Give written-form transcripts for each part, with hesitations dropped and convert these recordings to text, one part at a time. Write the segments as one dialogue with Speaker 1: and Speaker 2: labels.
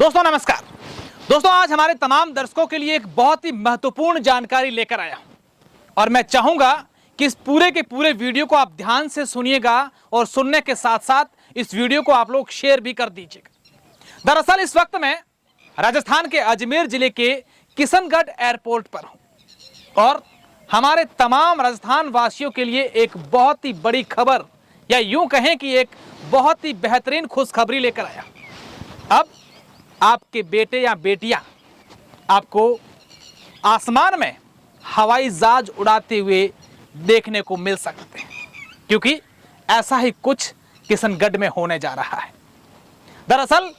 Speaker 1: दोस्तों नमस्कार। दोस्तों आज हमारे तमाम दर्शकों के लिए एक बहुत ही महत्वपूर्ण जानकारी लेकर आया हूं और मैं चाहूंगा कि इस पूरे के पूरे वीडियो को आप ध्यान से सुनिएगा और सुनने के साथ साथ इस वीडियो को आप लोग शेयर भी कर दीजिएगा। दरअसल इस वक्त मैं राजस्थान के अजमेर जिले के किशनगढ़ एयरपोर्ट पर हूं और हमारे तमाम राजस्थान वासियों के लिए एक बहुत ही बड़ी खबर या यूं कहें कि एक बहुत ही बेहतरीन खुशखबरी लेकर आया। अब आपके बेटे या बेटियां आपको आसमान में हवाई जहाज उड़ाते हुए देखने को मिल सकते हैं, क्योंकि ऐसा ही कुछ किशनगढ़ में होने जा रहा है। दरअसल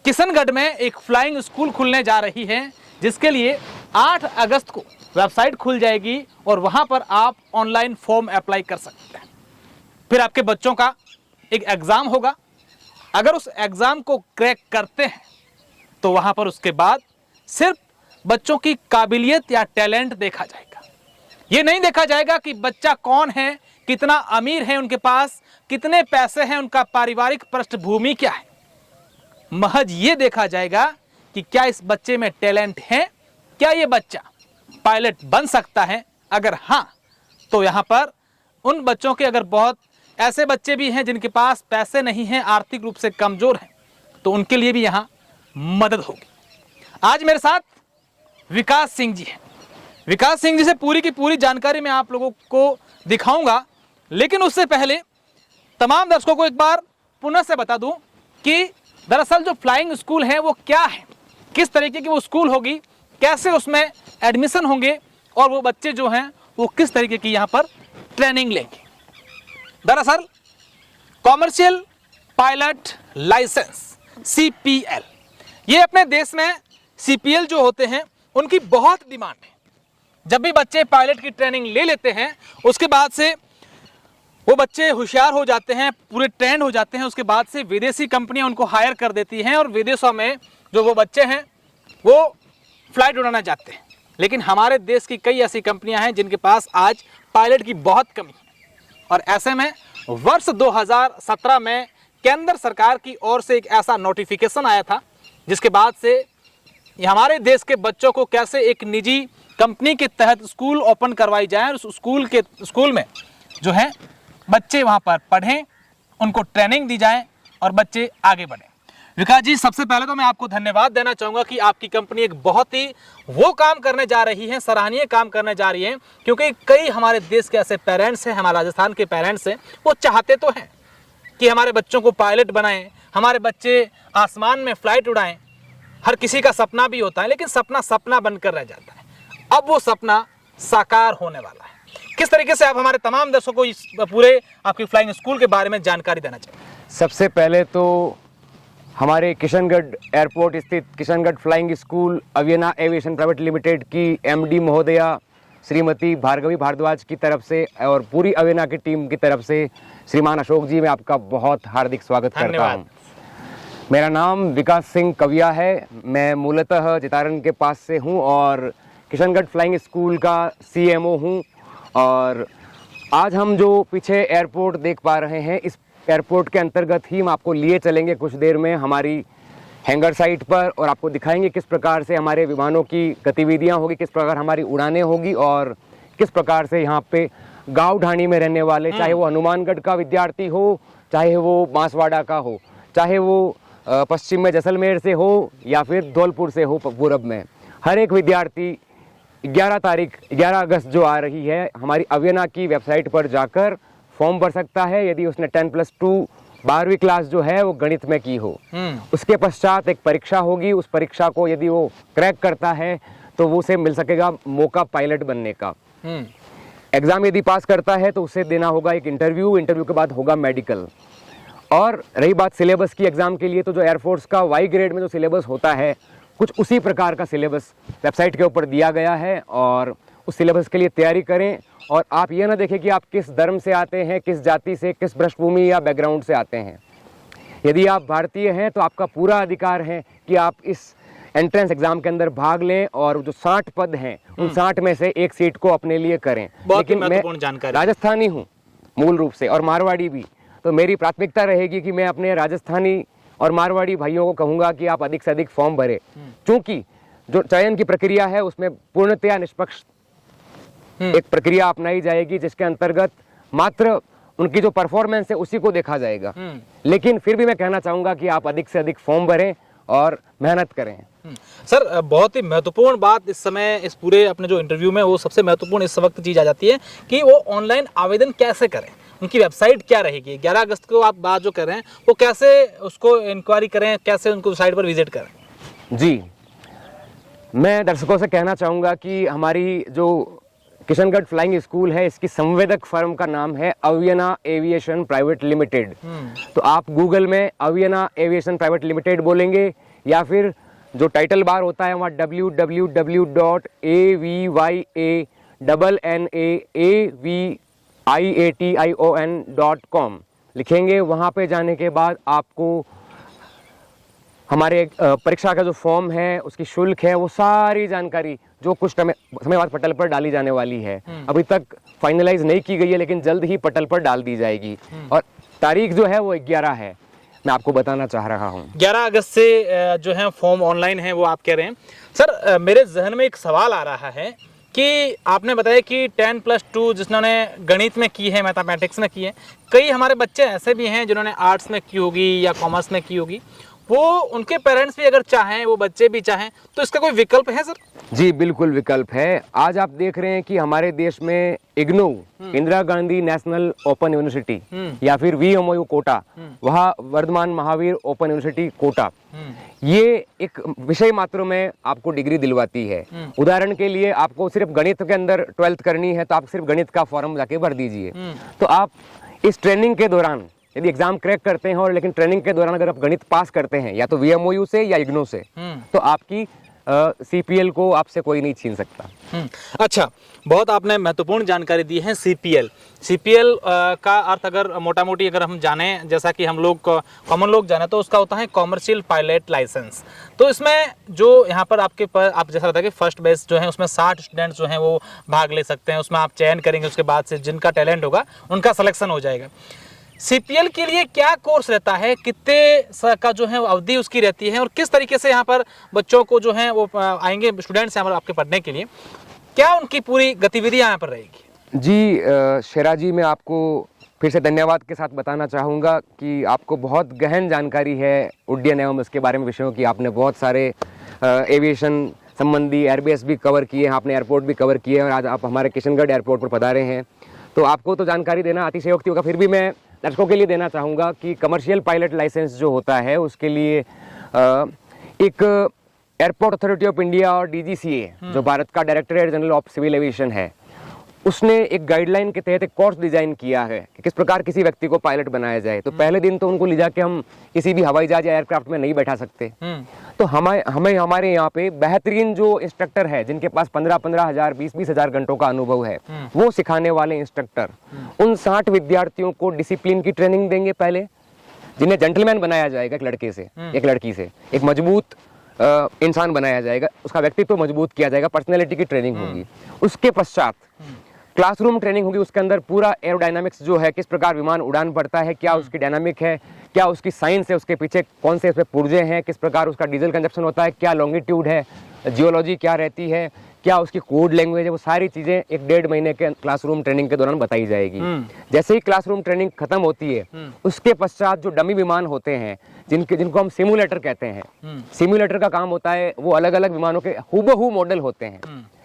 Speaker 1: किशनगढ़ में एक फ्लाइंग स्कूल खुलने जा रही है, जिसके लिए 8 अगस्त को वेबसाइट खुल जाएगी और वहां पर आप ऑनलाइन फॉर्म अप्लाई कर सकते हैं। फिर आपके बच्चों का एक एग्जाम होगा। अगर उस एग्जाम को क्रैक करते हैं तो वहां पर उसके बाद सिर्फ बच्चों की काबिलियत या टैलेंट देखा जाएगा। ये नहीं देखा जाएगा कि बच्चा कौन है, कितना अमीर है उनके पास, कितने पैसे हैं, उनका पारिवारिक पृष्ठभूमि क्या है। महज ये देखा जाएगा कि क्या इस बच्चे में टैलेंट है, क्या ये बच्चा पायलट बन सकता है। अगर हाँ, तो यहाँ पर उन बच्चों के, अगर बहुत ऐसे बच्चे भी हैं जिनके पास पैसे नहीं हैं, आर्थिक रूप से कमजोर हैं, तो उनके लिए भी यहाँ मदद होगी। आज मेरे साथ विकास सिंह जी हैं। विकास सिंह जी से पूरी की पूरी जानकारी मैं आप लोगों को दिखाऊंगा, लेकिन उससे पहले तमाम दर्शकों को एक बार पुनः से बता दूं कि दरअसल जो फ्लाइंग स्कूल है वो क्या है, किस तरीके की वो स्कूल होगी, कैसे उसमें एडमिशन होंगे और वो बच्चे जो हैं वो किस तरीके की यहाँ पर ट्रेनिंग लेंगे। दरअसल कॉमर्शियल पायलट लाइसेंस CPL, ये अपने देश में CPL जो होते हैं उनकी बहुत डिमांड है। जब भी बच्चे पायलट की ट्रेनिंग ले लेते हैं उसके बाद से वो बच्चे होशियार हो जाते हैं, पूरे ट्रेंड हो जाते हैं। उसके बाद से विदेशी कंपनियां उनको हायर कर देती हैं और विदेशों में जो वो बच्चे हैं वो फ्लाइट उड़ाना चाहते हैं। लेकिन हमारे देश की कई ऐसी कंपनियां हैं जिनके पास आज पायलट की बहुत कमी है और ऐसे में वर्ष 2017 में केंद्र सरकार की ओर से एक ऐसा नोटिफिकेशन आया था, जिसके बाद से हमारे देश के बच्चों को कैसे एक निजी कंपनी के तहत स्कूल ओपन करवाई जाए और उस स्कूल में जो है बच्चे वहां पर पढ़ें, उनको ट्रेनिंग दी जाए और बच्चे आगे बढ़ें। विकास जी, सबसे पहले तो मैं आपको धन्यवाद देना चाहूँगा कि आपकी कंपनी एक बहुत ही वो काम करने जा रही है, सराहनीय काम करने जा रही है, क्योंकि कई हमारे देश के ऐसे पेरेंट्स हैं, हमारे राजस्थान के पेरेंट्स हैं, वो चाहते तो हैं कि हमारे बच्चों को पायलट बनाएं, हमारे बच्चे आसमान में फ्लाइट उड़ाएं। हर किसी का सपना भी होता है, लेकिन सपना सपना बनकर रह जाता है। अब वो सपना साकार होने वाला है। किस तरीके से आप हमारे तमाम दर्शकों को इस पूरे आपकी फ्लाइंग स्कूल के बारे में जानकारी देना चाहिए?
Speaker 2: सबसे पहले तो हमारे किशनगढ़ एयरपोर्ट स्थित Kishangarh flying school Aviana aviation private limited की MD महोदया श्रीमती भार्गवी भारद्वाज की तरफ से और पूरी अवियना की टीम की तरफ से श्रीमान अशोक जी, मैं आपका बहुत हार्दिक स्वागत करता हूं। मेरा नाम विकास सिंह कविया है। मैं मूलतः चितारण के पास से हूं और किशनगढ़ फ्लाइंग स्कूल का CMO हूं। और आज हम जो पीछे एयरपोर्ट देख पा रहे हैं, इस एयरपोर्ट के अंतर्गत ही हम आपको लिए चलेंगे कुछ देर में हमारी हैंगर साइट पर और आपको दिखाएंगे किस प्रकार से हमारे विमानों की गतिविधियां होगी, किस प्रकार हमारी उड़ानें होगी और किस प्रकार से यहाँ पे गाँव ढाणी में रहने वाले, चाहे वो हनुमानगढ़ का विद्यार्थी हो, चाहे वो बांसवाड़ा का हो, चाहे वो पश्चिम में जैसलमेर से हो या फिर धौलपुर से हो पूरब में, हर एक विद्यार्थी 11 अगस्त जो आ रही है हमारी अवियना की वेबसाइट पर जाकर फॉर्म भर सकता है, यदि उसने 10+2 12वीं क्लास जो है वो गणित में की हो। उसके पश्चात एक परीक्षा होगी। उस परीक्षा को यदि वो क्रैक करता है तो वो उसे मिल सकेगा मौका पायलट बनने का। एग्जाम यदि पास करता है तो उसे देना होगा एक इंटरव्यू के बाद होगा मेडिकल। और रही बात सिलेबस की एग्जाम के लिए, तो जो एयरफोर्स का Y ग्रेड में जो सिलेबस होता है, कुछ उसी प्रकार का सिलेबस वेबसाइट के ऊपर दिया गया है और उस सिलेबस के लिए तैयारी करें। और आप ये ना देखें कि आप किस धर्म से आते हैं, किस जाति से, किस पृष्ठभूमि या बैकग्राउंड से आते हैं। यदि आप भारतीय हैं तो आपका पूरा अधिकार है कि आप इस एंट्रेंस एग्जाम के अंदर भाग लें और जो 60 पद हैं उन 60 में से एक सीट को अपने लिए करें। लेकिन मैं राजस्थानी हूँ मूल रूप से और मारवाड़ी भी, तो मेरी प्राथमिकता रहेगी कि मैं अपने राजस्थानी और मारवाड़ी भाइयों को कहूँगा कि आप अधिक से अधिक फॉर्म भरें, क्योंकि जो चयन की प्रक्रिया है उसमें पूर्णतया निष्पक्ष एक प्रक्रिया अपनाई जाएगी, जिसके अंतर्गत मात्र उनकी जो परफॉर्मेंस है उसी को देखा जाएगा। लेकिन फिर भी मैं कहना चाहूँगा कि आप अधिक से अधिक फॉर्म भरें और मेहनत करें।
Speaker 1: सर, बहुत ही महत्वपूर्ण बात इस समय इस पूरे अपने जो इंटरव्यू में वो सबसे महत्वपूर्ण इस वक्त चीज़ आ जाती है कि वो ऑनलाइन आवेदन कैसे करें, उनकी वेबसाइट क्या रहेगी। 11 अगस्त को आप बात जो कर रहे हैं वो कैसे उसको इंक्वायरी करें, कैसे उनको साइट पर विजिट करें।
Speaker 2: जी, मैं दर्शकों से कहना चाहूँगा कि हमारी जो किशनगढ़ फ्लाइंग स्कूल है, इसकी संवेदक फर्म का नाम है अवियना एविएशन प्राइवेट लिमिटेड। तो आप गूगल में अवियना एविएशन प्राइवेट लिमिटेड बोलेंगे या फिर जो टाइटल बार होता है वहाँ www.avyanaviation.com लिखेंगे। वहाँ पे जाने के बाद आपको हमारे परीक्षा का जो फॉर्म है, उसकी शुल्क है, वो सारी जानकारी जो कुछ समय बाद पटल पर डाली जाने वाली है, अभी तक फाइनलाइज नहीं की गई है लेकिन जल्द ही पटल पर डाल दी जाएगी। और तारीख जो है वो 11 है, मैं आपको बताना चाह रहा हूँ।
Speaker 1: 11 अगस्त से जो है फॉर्म ऑनलाइन है वो आप कह रहे हैं। सर, मेरे जहन में एक सवाल आ रहा है कि आपने बताया कि 10+2 जिन्होंने गणित में की है, मैथमेटिक्स में की है, कई हमारे बच्चे ऐसे भी हैं जिन्होंने आर्ट्स में की होगी या कॉमर्स में की होगी, वो उनके पेरेंट्स भी अगर चाहें, वो बच्चे भी चाहें, तो इसका कोई विकल्प है सर?
Speaker 2: जी बिल्कुल विकल्प है। आज आप देख रहे हैं कि हमारे देश में IGNOU, Indira Gandhi national open university या फिर VMOU कोटा, वहाँ वर्धमान महावीर ओपन यूनिवर्सिटी कोटा, ये एक विषय मात्र में आपको डिग्री दिलवाती है। उदाहरण के लिए आपको सिर्फ गणित के अंदर 12th करनी है तो आप सिर्फ गणित का फॉर्म जाके भर दीजिए। तो आप इस ट्रेनिंग के दौरान यदि एग्जाम क्रैक करते हैं और लेकिन ट्रेनिंग के दौरान अगर आप गणित पास करते हैं या तो VMOU से या इग्नू से, तो आपकी CPL को आपसे कोई नहीं छीन सकता।
Speaker 1: अच्छा, बहुत आपने महत्वपूर्ण जानकारी दी है। CPL का अर्थ अगर मोटा मोटी अगर हम जाने, जैसा कि हम लोग कॉमन लोग जाने, तो उसका होता है कॉमर्शियल पायलट लाइसेंस। तो इसमें जो यहाँ पर आपके आप जैसा रहता है कि फर्स्ट बेस जो है उसमें 60 स्टूडेंट्स जो हैं वो भाग ले सकते हैं। उसमें आप चयन करेंगे, उसके बाद से जिनका टैलेंट होगा उनका सिलेक्शन हो जाएगा। CPL के लिए क्या कोर्स रहता है, कितने का जो है अवधि उसकी रहती है, और किस तरीके से यहाँ पर बच्चों को जो है वो आएंगे स्टूडेंट्स यहाँ पर आपके पढ़ने के लिए, क्या उनकी पूरी गतिविधियाँ यहाँ पर रहेगी?
Speaker 2: जी शेरा जी, मैं आपको फिर से धन्यवाद के साथ बताना चाहूँगा कि आपको बहुत गहन जानकारी है उड्डयन एवं इसके बारे में विषयों की। आपने बहुत सारे एविएशन संबंधी एयरबेस भी कवर किए हैं, आपने एयरपोर्ट भी कवर किए हैं और आज आप हमारे किशनगढ़ एयरपोर्ट पर पधारे हैं। तो आपको तो जानकारी देना अतिशयोक्ति होगा, फिर भी मैं दर्शकों के लिए देना चाहूँगा कि कमर्शियल पायलट लाइसेंस जो होता है उसके लिए एक एयरपोर्ट अथॉरिटी ऑफ इंडिया और DGCA जो भारत का directorate general of civil aviation है, उसने एक गाइडलाइन के तहत एक कोर्स डिजाइन किया है कि किस प्रकार किसी व्यक्ति को पायलट बनाया जाए। तो पहले दिन तो उनको ले जाके हम किसी भी हवाई जहाज या एयरक्राफ्ट में नहीं बैठा सकते। तो हमें हमारे यहाँ पे बेहतरीन जो इंस्ट्रक्टर है, जिनके पास 15-15 हजार 20-20 हजार घंटों का अनुभव है, वो सिखाने वाले इंस्ट्रक्टर उन 60 विद्यार्थियों को डिसिप्लिन की ट्रेनिंग देंगे पहले, जिन्हें जेंटलमैन बनाया जाएगा, एक लड़के से एक लड़की से एक मजबूत इंसान बनाया जाएगा, उसका व्यक्तित्व मजबूत किया जाएगा, पर्सनैलिटी की ट्रेनिंग होगी। उसके पश्चात क्लासरूम ट्रेनिंग होगी। उसके अंदर पूरा एरोडायनामिक्स जो है, किस प्रकार विमान उड़ान भरता है, क्या उसकी डायनामिक है, क्या उसकी साइंस है, उसके पीछे कौन से इसमें पुर्जे हैं, किस प्रकार उसका डीजल कंजप्शन होता है, क्या लॉन्गिट्यूड है, जियोलॉजी क्या रहती है, क्या उसकी कोड लैंग्वेज है, वो सारी चीज़ें 1-1.5 महीने के क्लासरूम ट्रेनिंग के दौरान बताई जाएगी। जैसे ही क्लासरूम ट्रेनिंग खत्म होती है, उसके पश्चात जो डमी विमान होते हैं, जिनको हम सिमुलेटर कहते हैं, सिमुलेटर का काम होता है, वो अलग अलग विमानों के हूबहू मॉडल होते हैं।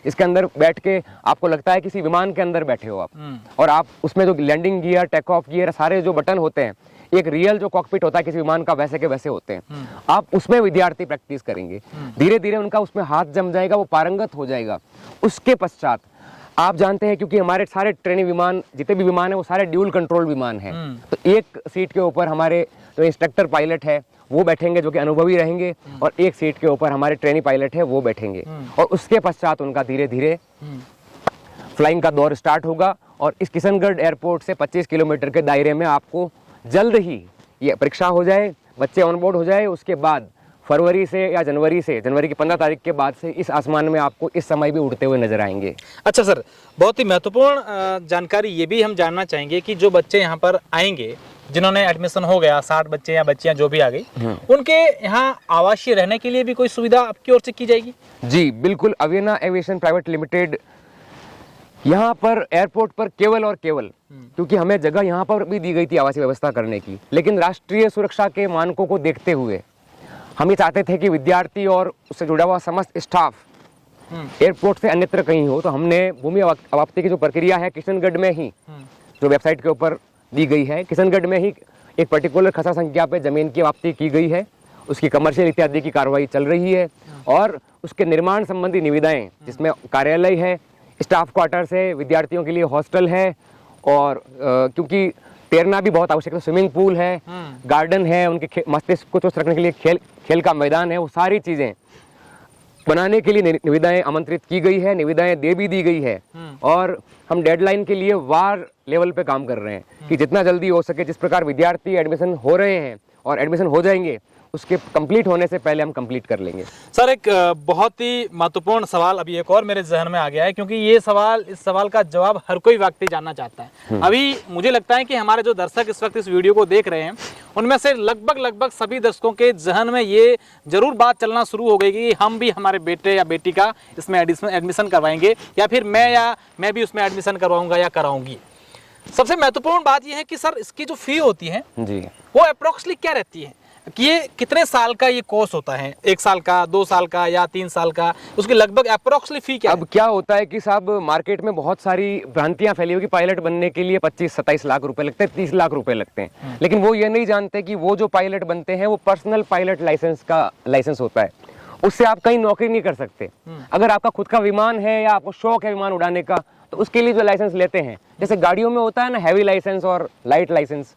Speaker 2: इसके अंदर बैठ के आपको लगता है किसी विमान के अंदर बैठे हो आप, और आप उसमें जो landing gear, take off gear, सारे जो बटन होते हैं, एक रियल जो कॉकपिट होता है किसी विमान का, वैसे के वैसे होते हैं। आप उसमें विद्यार्थी प्रैक्टिस करेंगे, धीरे धीरे उनका उसमें हाथ जम जाएगा, वो पारंगत हो जाएगा। उसके पश्चात आप जानते हैं, क्योंकि हमारे सारे ट्रेनिंग विमान, जितने भी विमान है, वो सारे ड्यूल कंट्रोल विमान हैं, तो एक सीट के ऊपर हमारे जो इंस्ट्रक्टर पायलट है वो बैठेंगे, जो कि अनुभवी रहेंगे, और एक सीट के ऊपर हमारे ट्रेनी पायलट है वो बैठेंगे, और उसके पश्चात उनका धीरे धीरे फ्लाइंग का दौर स्टार्ट होगा। और इस किशनगढ़ एयरपोर्ट से 25 किलोमीटर के दायरे में आपको जल्द ही ये परीक्षा हो जाए, बच्चे ऑन बोर्ड हो जाए। उसके बाद फरवरी से या जनवरी की 15 तारीख के बाद से इस आसमान में आपको इस समय भी उड़ते हुए नजर आएंगे।
Speaker 1: अच्छा सर, बहुत ही महत्वपूर्ण जानकारी ये भी हम जानना चाहेंगे कि जो बच्चे यहाँ पर आएंगे जिन्होंने एडमिशन हो गया, 60 बच्चे या बच्चियां जो भी आ गई, उनके यहाँ आवासीय रहने के लिए भी कोई सुविधा आपकी ओर से की जाएगी?
Speaker 2: जी बिल्कुल, अवियना एविएशन प्राइवेट लिमिटेड यहाँ पर एयरपोर्ट पर केवल और केवल, क्योंकि हमें जगह यहाँ पर भी दी गई थी आवासीय व्यवस्था करने की, लेकिन राष्ट्रीय सुरक्षा के मानकों को देखते हुए हम ये चाहते थे कि विद्यार्थी और उससे जुड़ा हुआ समस्त स्टाफ एयरपोर्ट से अन्यत्र कहीं हो, तो हमने भूमि अवाप्ति की जो प्रक्रिया है किशनगढ़ में ही, जो वेबसाइट के ऊपर दी गई है, किशनगढ़ में ही एक पर्टिकुलर खसरा संख्या पे जमीन की अवाप्ति की गई है, उसकी कमर्शियल इत्यादि की कार्रवाई चल रही है, और उसके निर्माण संबंधी निविदाएं जिसमें कार्यालय है, स्टाफ क्वार्टर्स है, विद्यार्थियों के लिए हॉस्टल है, और क्योंकि तैरना भी बहुत आवश्यक है, स्विमिंग पूल है, गार्डन है, उनके मस्तिष्क को चुस्त रखने के लिए खेल का मैदान है, वो सारी चीज़ें बनाने के लिए निविदाएं आमंत्रित की गई है, निविदाएं दे भी दी गई है, और हम डेडलाइन के लिए वार लेवल पे काम कर रहे हैं कि जितना जल्दी हो सके, जिस प्रकार विद्यार्थी एडमिशन हो रहे हैं और एडमिशन हो जाएंगे, उसके कंप्लीट होने से पहले हम कंप्लीट कर लेंगे।
Speaker 1: सर, एक बहुत ही महत्वपूर्ण सवाल अभी एक और मेरे जहन में आ गया है, क्योंकि इस सवाल का जवाब हर कोई व्यक्ति जानना चाहता है। अभी मुझे लगता है कि हमारे जो दर्शक इस वक्त इस वीडियो को देख रहे हैं, उनमें से लगभग सभी दर्शकों के जहन में ये जरूर बात चलना शुरू हो गई कि हम भी हमारे बेटे या बेटी का इसमें एडमिशन करवाएंगे, या फिर मैं भी उसमें एडमिशन करवाऊंगा या कराऊंगी। सबसे महत्वपूर्ण बात यह है कि सर, इसकी जो फी होती है
Speaker 2: जी,
Speaker 1: वो अप्रोक्सली क्या रहती है, कि ये कितने साल का ये कोर्स होता है, 1 साल का, 2 साल का या 3 साल का, उसकी लगभग अप्रोक्सली फी क्या है?
Speaker 2: अब क्या होता है कि साहब, मार्केट में बहुत सारी भ्रांतियां फैली हुई कि पायलट बनने के लिए 25-27 लाख रुपए लगते हैं, 30 लाख रुपए लगते हैं, लेकिन वो ये नहीं जानते कि वो जो पायलट बनते हैं वो पर्सनल पायलट लाइसेंस होता है, उससे आप कहीं नौकरी नहीं कर सकते। अगर आपका खुद का विमान है या आपको शौक है विमान उड़ाने का, तो उसके लिए जो लाइसेंस लेते हैं, जैसे गाड़ियों में होता है ना हैवी लाइसेंस और लाइट लाइसेंस,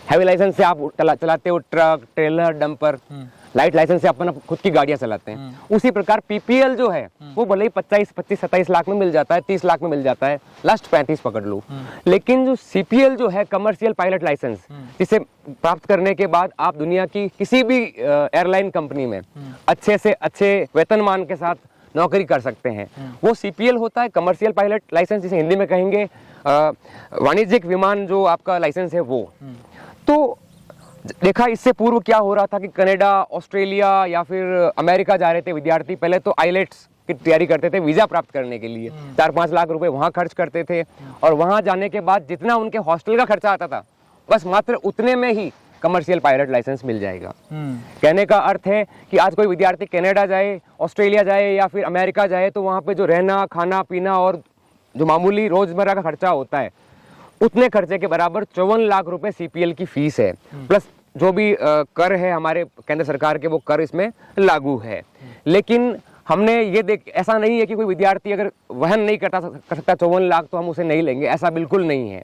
Speaker 2: हैवी लाइसेंस से आप चलाते हो truck, trailer, dumper, light licence से अपना खुद की गाड़ियां चलाते हैं। उसी प्रकार पीपीएल जो है वो भले ही 25-27 लाख में मिल जाता है, 30 लाख में मिल जाता है, लास्ट 35 पकड़ लो, लेकिन जो सीपीएल जो है, कमर्शियल पायलट लाइसेंस, जिसे प्राप्त करने के बाद आप दुनिया की किसी भी एयरलाइन कंपनी में अच्छे से अच्छे वेतनमान के साथ नौकरी कर सकते हैं, वो सीपीएल होता है, कमर्शियल पायलट लाइसेंस, जिसे हिंदी में कहेंगे वाणिज्यिक विमान जो आपका लाइसेंस है वो। तो देखा, इससे पूर्व क्या हो रहा था कि कनाडा, ऑस्ट्रेलिया या फिर अमेरिका जा रहे थे विद्यार्थी, पहले तो आइलेट्स की तैयारी करते थे वीजा प्राप्त करने के लिए, 4-5 लाख रुपए वहां खर्च करते थे, और वहां जाने के बाद जितना उनके हॉस्टल का खर्चा आता था, बस मात्र उतने में ही कमर्शियल पायलट लाइसेंस मिल जाएगा। कहने का अर्थ है कि आज कोई विद्यार्थी कनाडा जाए, ऑस्ट्रेलिया जाए या फिर अमेरिका जाए, तो वहां पे जो रहना, खाना पीना और जो मामूली रोजमर्रा का खर्चा होता है, उतने खर्चे के बराबर 54 लाख रुपए सीपीएल की फीस है, प्लस जो भी कर है हमारे केंद्र सरकार के, वो कर इसमें लागू है। लेकिन हमने ये ऐसा नहीं है कि कोई विद्यार्थी अगर वहन नहीं कर सकता 54 लाख तो हम उसे नहीं लेंगे, ऐसा बिल्कुल नहीं है।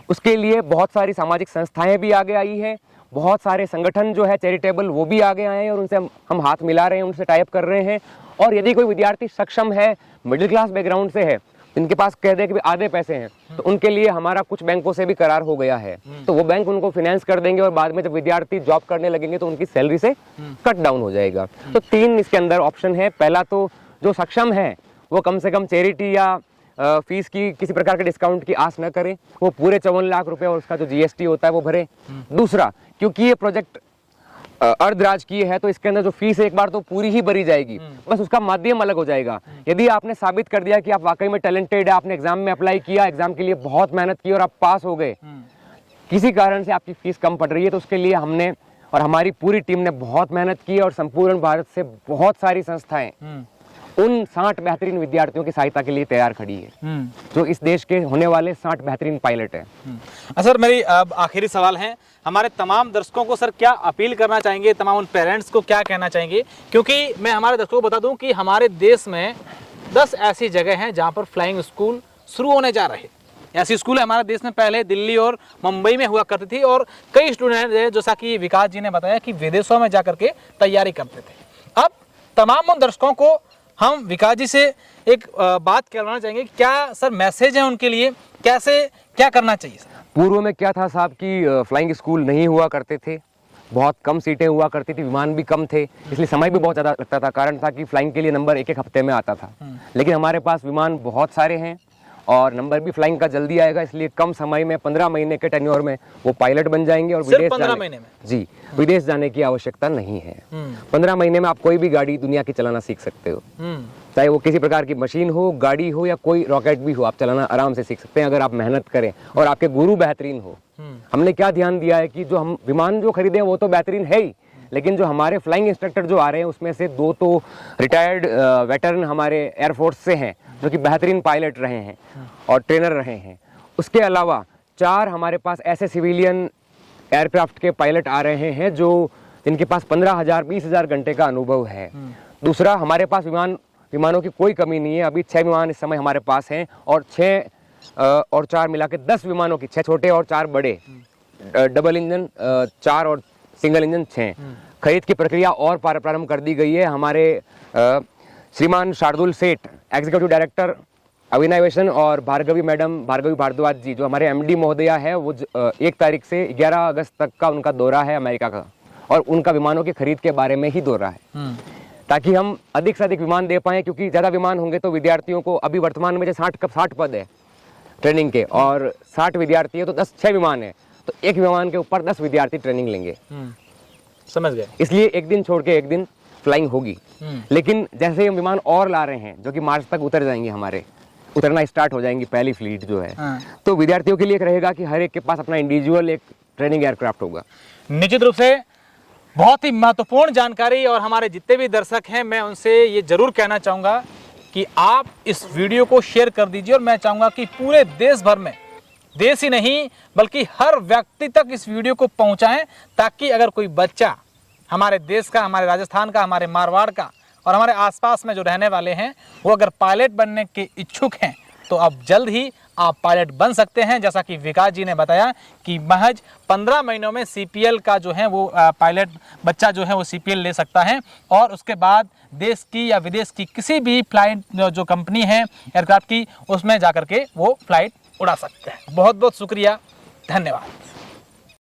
Speaker 2: उसके लिए बहुत सारी सामाजिक संस्थाएं भी आगे आई है, बहुत सारे संगठन जो है चैरिटेबल वो भी आगे आए हैं, और उनसे हम हाथ मिला रहे हैं, उनसे टाइप कर रहे हैं। और यदि कोई विद्यार्थी सक्षम है, मिडिल क्लास बैकग्राउंड से है, जिनके पास कह दे कि आधे पैसे हैं, तो उनके लिए हमारा कुछ बैंकों से भी करार हो गया है, तो वो बैंक उनको फाइनेंस कर देंगे, और बाद में जब विद्यार्थी जॉब करने लगेंगे तो उनकी सैलरी से कट डाउन हो जाएगा। तो 3 इसके अंदर ऑप्शन है। पहला तो जो सक्षम है वो कम से कम चैरिटी या फीस की किसी प्रकार के डिस्काउंट की आस न करें, वो पूरे 54 लाख रुपए और उसका जो जीएसटी होता है वो भरे। दूसरा, क्योंकि ये प्रोजेक्ट अर्धराजकीय है, तो इसके अंदर जो फीस है एक बार तो पूरी ही भरी जाएगी, बस उसका माध्यम अलग हो जाएगा। यदि आपने साबित कर दिया कि आप वाकई में टैलेंटेड है, आपने एग्जाम में अप्लाई किया, एग्जाम के लिए बहुत मेहनत की और आप पास हो गए, किसी कारण से आपकी फीस कम पड़ रही है, तो उसके लिए हमने और हमारी पूरी टीम ने बहुत मेहनत की, और संपूर्ण भारत से बहुत सारी संस्थाएं उन 60 बेहतरीन विद्यार्थियों की सहायता के लिए तैयार खड़ी है, जो इस देश के होने वाले 60 बेहतरीन पायलट हैं।
Speaker 1: सर, मेरी अब आखिरी सवाल है, हमारे तमाम दर्शकों को सर क्या अपील करना चाहेंगे, तमाम उन पेरेंट्स को क्या कहना चाहेंगे? क्योंकि मैं हमारे दर्शकों को बता दूं कि हमारे देश में 10 ऐसी जगह हैं जहां पर फ्लाइंग स्कूल शुरू होने जा रहे हैं। ऐसी स्कूल हमारे देश में पहले दिल्ली और मुंबई में हुआ करती थी, और कई स्टूडेंट जैसा कि विकास जी ने बताया कि विदेशों में जाकर के तैयारी करते थे। अब तमाम उन दर्शकों को हम विकास जी से एक बात करवाना चाहेंगे, क्या सर मैसेज है उनके लिए, कैसे क्या करना चाहिए?
Speaker 2: पूर्व में क्या था साहब कि फ्लाइंग स्कूल नहीं हुआ करते थे, बहुत कम सीटें हुआ करती थी, विमान भी कम थे, इसलिए समय भी बहुत ज़्यादा लगता था। कारण था कि फ्लाइंग के लिए नंबर एक हफ्ते में आता था, लेकिन हमारे पास विमान बहुत सारे हैं, और नंबर भी फ्लाइंग का जल्दी आएगा, इसलिए कम समय में 15 महीने के टेन्योर में वो पायलट बन जाएंगे और
Speaker 1: सिर्फ 15 महीने में?
Speaker 2: जी, विदेश जाने की आवश्यकता नहीं है। 15 महीने में आप कोई भी गाड़ी दुनिया की चलाना सीख सकते हो, चाहे वो किसी प्रकार की मशीन हो, गाड़ी हो या कोई रॉकेट भी हो, आप चलाना आराम से सीख सकते हैं अगर आप मेहनत करें और आपके गुरु बेहतरीन हो। हमने क्या ध्यान दिया है कि जो हम विमान जो खरीदे हैं वो तो बेहतरीन है ही, लेकिन जो हमारे फ्लाइंग इंस्ट्रक्टर जो आ रहे हैं उसमें से 2 तो रिटायर्ड वेटरन हमारे एयरफोर्स से हैं जो कि बेहतरीन पायलट रहे हैं और ट्रेनर रहे हैं। उसके अलावा 4 हमारे पास ऐसे सिविलियन एयरक्राफ्ट के पायलट आ रहे हैं जो जिनके पास 15,000 20,000 घंटे का अनुभव है। दूसरा, हमारे पास विमानों की कोई कमी नहीं है। अभी 6 विमान इस समय हमारे पास हैं और 6 और 4 मिला के 10 विमानों की, 6 छोटे और 4 बड़े, डबल इंजन 4 और सिंगल इंजन 6 खरीद की प्रक्रिया और प्रारंभ कर दी गई है। हमारे श्रीमान शार्दुल सेठ, एग्जीक्यूटिव डायरेक्टर अविना एविएशन, और भार्गवी भारद्वाज जी जो हमारे एमडी महोदया है, वो 1 तारीख से 11 अगस्त तक का उनका दौरा है अमेरिका का, और उनका विमानों की खरीद के बारे में ही दौरा है, ताकि हम अधिक से अधिक विमान दे पाएं। क्योंकि ज़्यादा विमान होंगे तो विद्यार्थियों को, अभी वर्तमान में जो 60 पद है ट्रेनिंग के और 60 विद्यार्थी है तो 6 विमान है, तो एक विमान के ऊपर 10 विद्यार्थी ट्रेनिंग लेंगे।
Speaker 1: समझ गए।
Speaker 2: इसलिए एक दिन छोड़ के एक दिन फ्लाइंग होगी। लेकिन जैसे हम विमान और ला रहे हैं जो कि मार्च तक उतर जाएंगे, हमारे उतरना स्टार्ट हो जाएंगी पहली फ्लीट जो है, तो विद्यार्थियों के लिए एक रहेगा कि हर एक के पास अपना इंडिविजुअल एक ट्रेनिंग एयरक्राफ्ट होगा।
Speaker 1: निश्चित रूप से बहुत ही महत्वपूर्ण जानकारी, और हमारे जितने भी दर्शक हैं मैं उनसे ये जरूर कहना चाहूँगा कि आप इस वीडियो को शेयर कर दीजिए, और मैं चाहूँगा कि पूरे देश भर में, देश ही नहीं बल्कि हर व्यक्ति तक इस वीडियो को पहुँचाएं, ताकि अगर कोई बच्चा हमारे देश का, हमारे राजस्थान का, हमारे मारवाड़ का और हमारे आसपास में जो रहने वाले हैं वो अगर पायलट बनने के इच्छुक हैं तो अब जल्द ही आप पायलट बन सकते हैं। जैसा कि विकास जी ने बताया कि महज 15 महीनों में सीपीएल का जो है वो पायलट बच्चा जो है वो सीपीएल ले सकता है, और उसके बाद देश की या विदेश की किसी भी फ्लाइट जो कंपनी है एयरक्राफ्ट की, उसमें जाकर के वो फ्लाइट उड़ा सकते हैं। बहुत बहुत शुक्रिया, धन्यवाद।